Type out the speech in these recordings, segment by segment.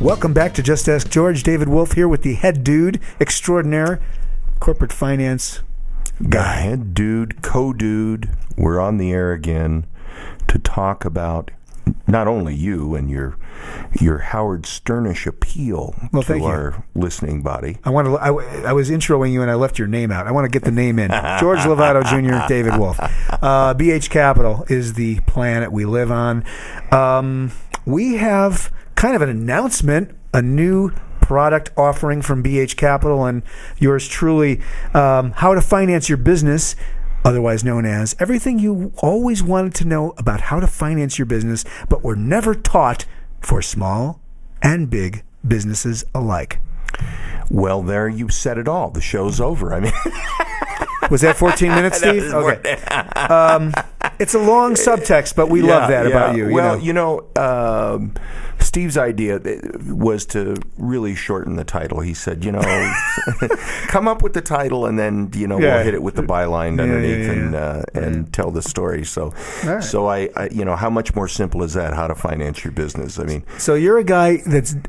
Welcome back to Just Ask George. David Wolf here with the head dude extraordinaire, corporate finance guy. Head dude, co-dude. We're on the air again to talk about not only you and your Howard Sternish appeal to our listening body. I was introing you and I left your name out. I want to get the name in. George Lovato Jr., David Wolf. BH Capital is the planet we live on. We have kind of an announcement, a new product offering from BH Capital and yours truly, how to finance your business, otherwise known as everything you always wanted to know about how to finance your business, but were never taught for small and big businesses alike. Well, there you said it all. The show's over. I mean, was that 14 minutes, Steve? Okay. It's a long subtext, but we love that about you. Well, Steve's idea was to really shorten the title. He said, come up with the title and then, we'll hit it with the byline underneath and tell the story. So, right. So I how much more simple is that? How to finance your business? I mean, so you're a guy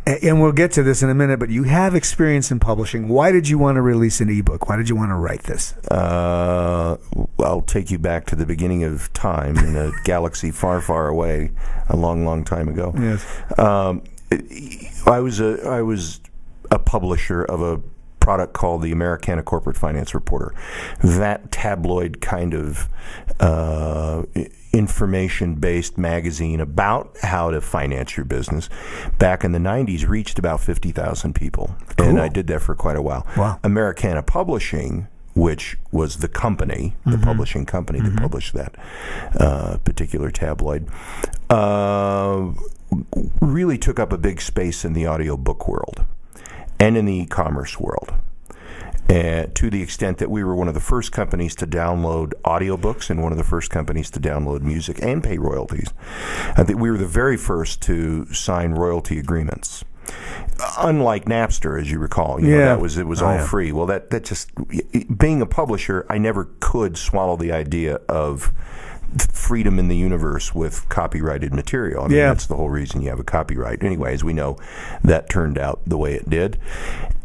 and we'll get to this in a minute, but you have experience in publishing. Why did you want to release an ebook? Why did you want to write this? I'll take you back to the beginning of time in a galaxy far, far away, a long, long time ago. Yes. I was a publisher of a product called the Americana Corporate Finance Reporter. That tabloid kind of information-based magazine about how to finance your business back in the 90s reached about 50,000 people. Cool. And I did that for quite a while. Wow. Americana Publishing, which was the company, the publishing company that published that particular tabloid, really took up a big space in the audiobook world and in the e-commerce world. And to the extent that we were one of the first companies to download audiobooks and one of the first companies to download music and pay royalties. I think we were the very first to sign royalty agreements. Unlike Napster, as you recall, it was all free. Well, that just, being a publisher, I never could swallow the idea of freedom in the universe with copyrighted material. I mean, that's the whole reason you have a copyright. Anyways, we know that turned out the way it did.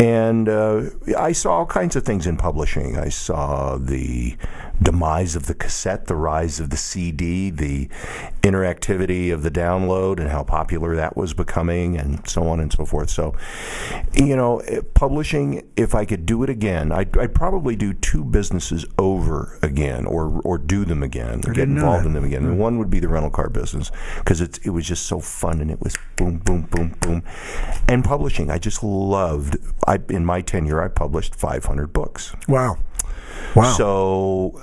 And I saw all kinds of things in publishing. I saw the demise of the cassette, the rise of the CD, the interactivity of the download and how popular that was becoming, and so on and so forth. So, publishing, if I could do it again, I'd probably do two businesses over again or do them again, or get involved in them again. And one would be the rental car business, because it was just so fun and it was boom, boom, boom, boom. And publishing, I just loved. In my tenure, I published 500 books. Wow. So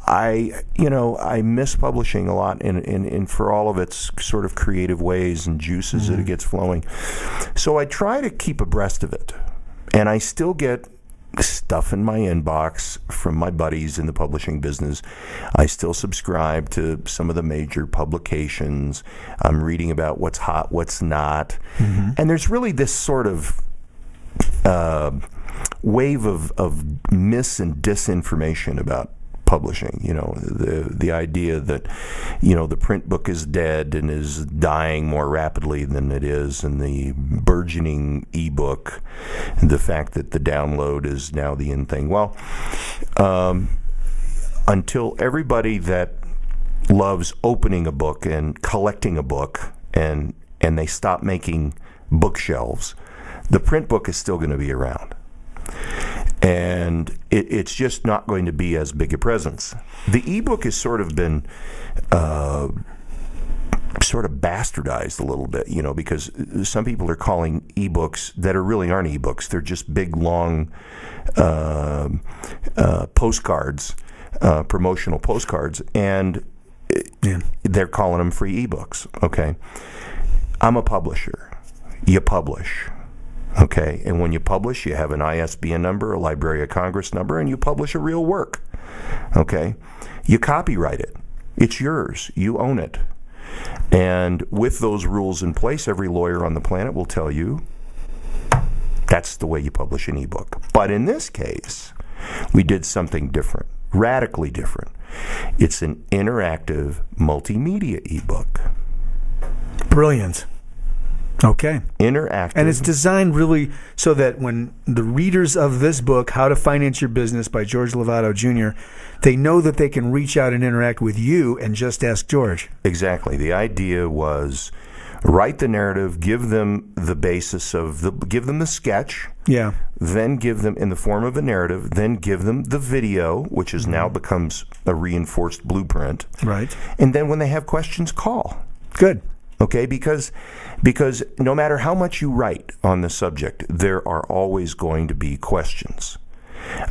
I miss publishing a lot, and for all of its sort of creative ways and juices that it gets flowing. So I try to keep abreast of it, and I still get stuff in my inbox from my buddies in the publishing business. I still subscribe to some of the major publications. I'm reading about what's hot, what's not, and there's really this sort of wave of mis and disinformation about publishing. The idea that the print book is dead and is dying more rapidly than it is, and the burgeoning ebook, and the fact that the download is now the in thing. Well, until everybody that loves opening a book and collecting a book and they stop making bookshelves, the print book is still going to be around. And it's just not going to be as big a presence. The ebook has sort of been bastardized a little bit, because some people are calling ebooks that really aren't ebooks. They're just big, long postcards, promotional postcards, and they're calling them free ebooks. Okay, I'm a publisher. You publish. Okay, and when you publish, you have an ISBN number, a Library of Congress number, and you publish a real work. Okay, you copyright it. It's yours. You own it. And with those rules in place, every lawyer on the planet will tell you that's the way you publish an ebook. But in this case, we did something different, radically different. It's an interactive multimedia ebook. Brilliant. Okay. Interactive. And it's designed really so that when the readers of this book, How to Finance Your Business by George Lovato Jr., they know that they can reach out and interact with you and just ask George. Exactly. The idea was write the narrative, give them the basis give them the sketch, then give them in the form of a narrative, then give them the video, which is now becomes a reinforced blueprint. Right. And then when they have questions, call. Good. Okay, because no matter how much you write on the subject, there are always going to be questions.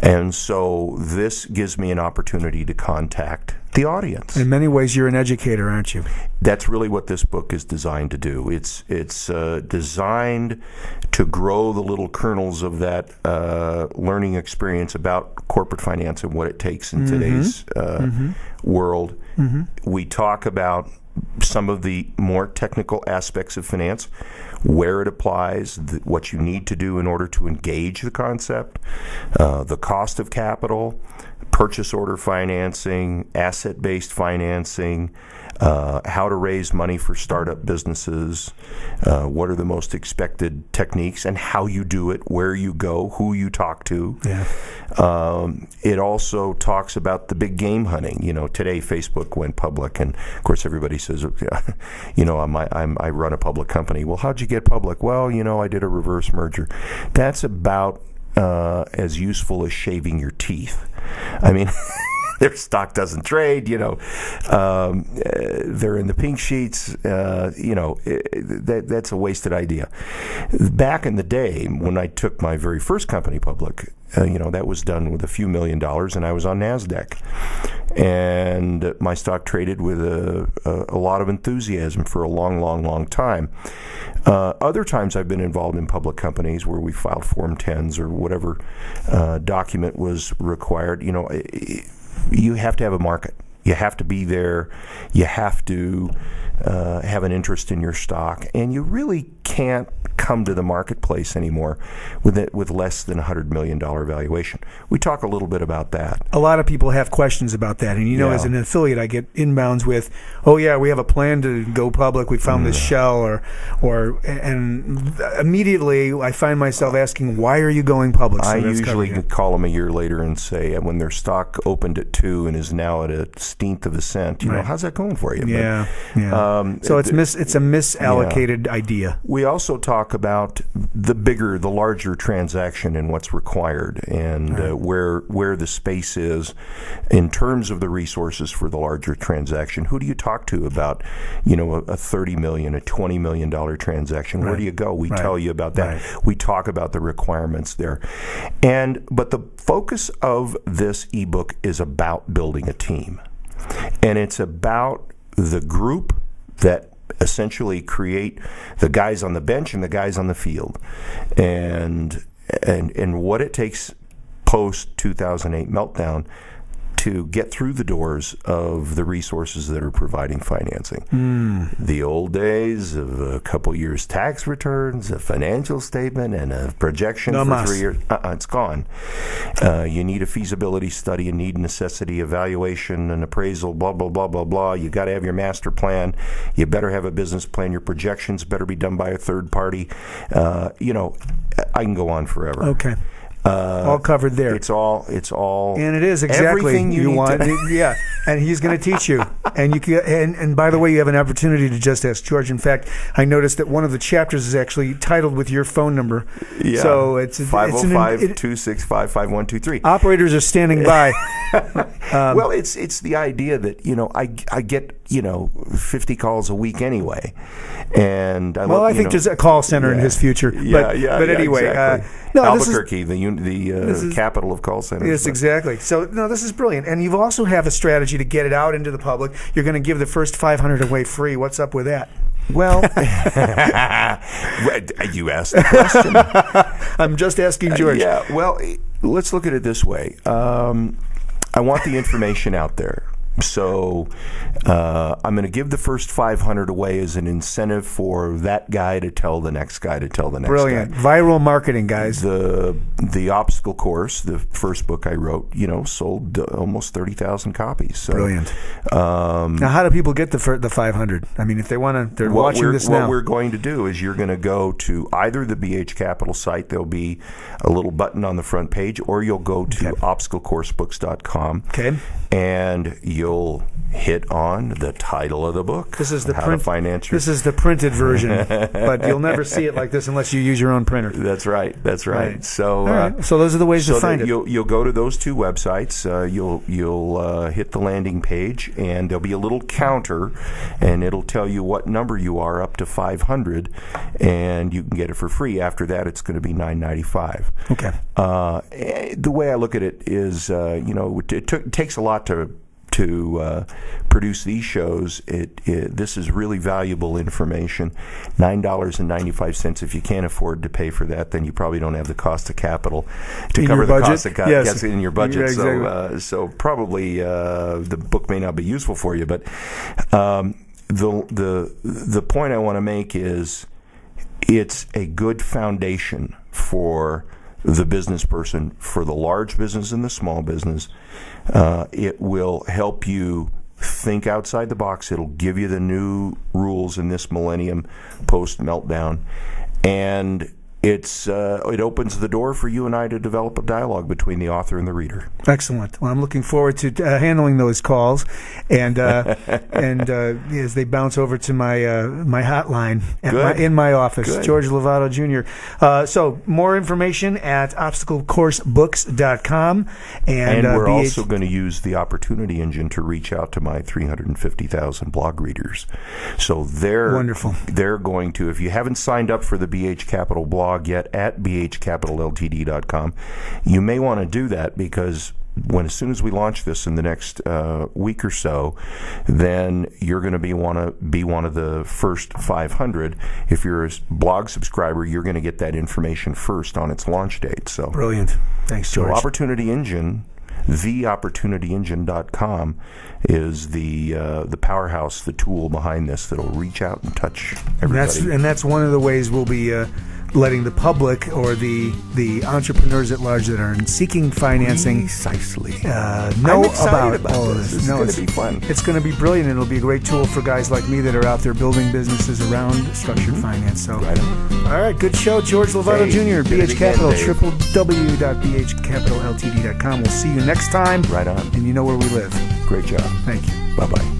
And so this gives me an opportunity to contact the audience. In many ways, you're an educator, aren't you? That's really what this book is designed to do. It's designed to grow the little kernels of that learning experience about corporate finance and what it takes in today's world. We talk about some of the more technical aspects of finance, where it applies, what you need to do in order to engage the concept, the cost of capital, purchase order financing, asset-based financing, how to raise money for startup businesses, what are the most expected techniques, and how you do it, where you go, who you talk to. It also talks about the big game hunting. Today Facebook went public, and of course everybody says, I run a public company. Well, how'd you get public? Well, I did a reverse merger. That's about as useful as shaving your teeth. I mean, their stock doesn't trade, they're in the pink sheets, that's a wasted idea. Back in the day, when I took my very first company public, that was done with a few $1 million, and I was on NASDAQ. And my stock traded with a lot of enthusiasm for a long, long, long time. Other times I've been involved in public companies where we filed Form 10s or whatever document was required. You have to have a market. You have to be there. You have to have an interest in your stock, and you really can't come to the marketplace anymore with less than $100 million valuation. We talk a little bit about that. A lot of people have questions about that, and as an affiliate, I get inbounds with, "Oh yeah, we have a plan to go public. We found this shell," and immediately I find myself asking, "Why are you going public?" So I usually call them a year later and say, when their stock opened at 2 and is now at a 1/16 of a cent, how's that going for you? So it's a misallocated idea. We also talk about the larger transaction and what's required, and where the space is in terms of the resources for the larger transaction. Who do you talk to about, a $30 million, a $20 million transaction? Where do you go? We tell you about that. We talk about the requirements there, but the focus of this ebook is about building a team, and it's about the group that essentially create the guys on the bench and the guys on the field, and what it takes post 2008 meltdown to get through the doors of the resources that are providing financing. The old days of a couple years tax returns, a financial statement, and a projection for 3 years. It's gone. You need a feasibility study, a need necessity evaluation, an appraisal, blah, blah, blah, blah, blah. You got to have your master plan. You better have a business plan. Your projections better be done by a third party. I can go on forever. Okay. All covered there. It's all, and it is exactly everything you want. Yeah, and he's going to teach you. And you can, and by the way, you have an opportunity to just ask George. In fact, I noticed that one of the chapters is actually titled with your phone number. Yeah. So it's 505-265-5123. Operators are standing by. Well, it's the idea that I get 50 calls a week anyway, and I think there's a call center in his future. But anyway. Exactly. Albuquerque, the capital of call centers. Yes, exactly. So, this is brilliant. And you also have a strategy to get it out into the public. You're going to give the first 500 away free. What's up with that? Well, you asked the question. I'm just asking George. Well, let's look at it this way. I want the information out there. So I'm going to give the first 500 away as an incentive for that guy to tell the next guy to tell the next Brilliant. guy. Viral marketing, guys. The obstacle course, the first book I wrote, sold almost 30,000 copies. So, brilliant. Now, how do people get the 500? I mean, if they want to, they're watching this now. What we're going to do is you're going to go to either the BH Capital site. There'll be a little button on the front page, or you'll go to obstaclecoursebooks.com. Okay. And you'll hit on the title of the book. This is the This is the printed version, but you'll never see it like this unless you use your own printer. That's right. So, all right. So those are the ways to find it. You'll go to those two websites. You'll hit the landing page, and there'll be a little counter, and it'll tell you what number you are up to 500, and you can get it for free. After that, it's going to be $9.95. Okay. The way I look at it is, it takes a lot to produce these shows. This is really valuable information. $9.95. If you can't afford to pay for that, then you probably don't have the cost of capital to cover the cost of gas in your budget. Yeah, exactly. So probably the book may not be useful for you. But the point I want to make is it's a good foundation for the business person, for the large business and the small business. It will help you think outside the box. It'll give you the new rules in this millennium post-meltdown. And it opens the door for you and I to develop a dialogue between the author and the reader. Excellent. Well, I'm looking forward to handling those calls, and as they bounce over to my hotline in my office. Good. George Lovato Jr. So more information at obstaclecoursebooks.com. And we're also going to use the Opportunity Engine to reach out to my 350,000 blog readers. So wonderful. They're going to, if you haven't signed up for the BH Capital blog yet at bhcapitalltd.com, you may want to do that, because as soon as we launch this in the next week or so, then you're going to be one of the first 500. If you're a blog subscriber, you're going to get that information first on its launch date. So brilliant. Thanks, George. So Opportunity Engine, theopportunityengine.com is the powerhouse, the tool behind this that'll reach out and touch everybody. And that's one of the ways we'll be letting the public or the entrepreneurs at large that are seeking financing precisely know about all of this. It's going to be fun. It's going to be brilliant, and it'll be a great tool for guys like me that are out there building businesses around structured finance. So, right on. All right, good show, George Lovato Jr. BH Capital, www.bhcapitalltd.com. We'll see you next time. Right on. And you know where we live. Great job. Thank you. Bye-bye.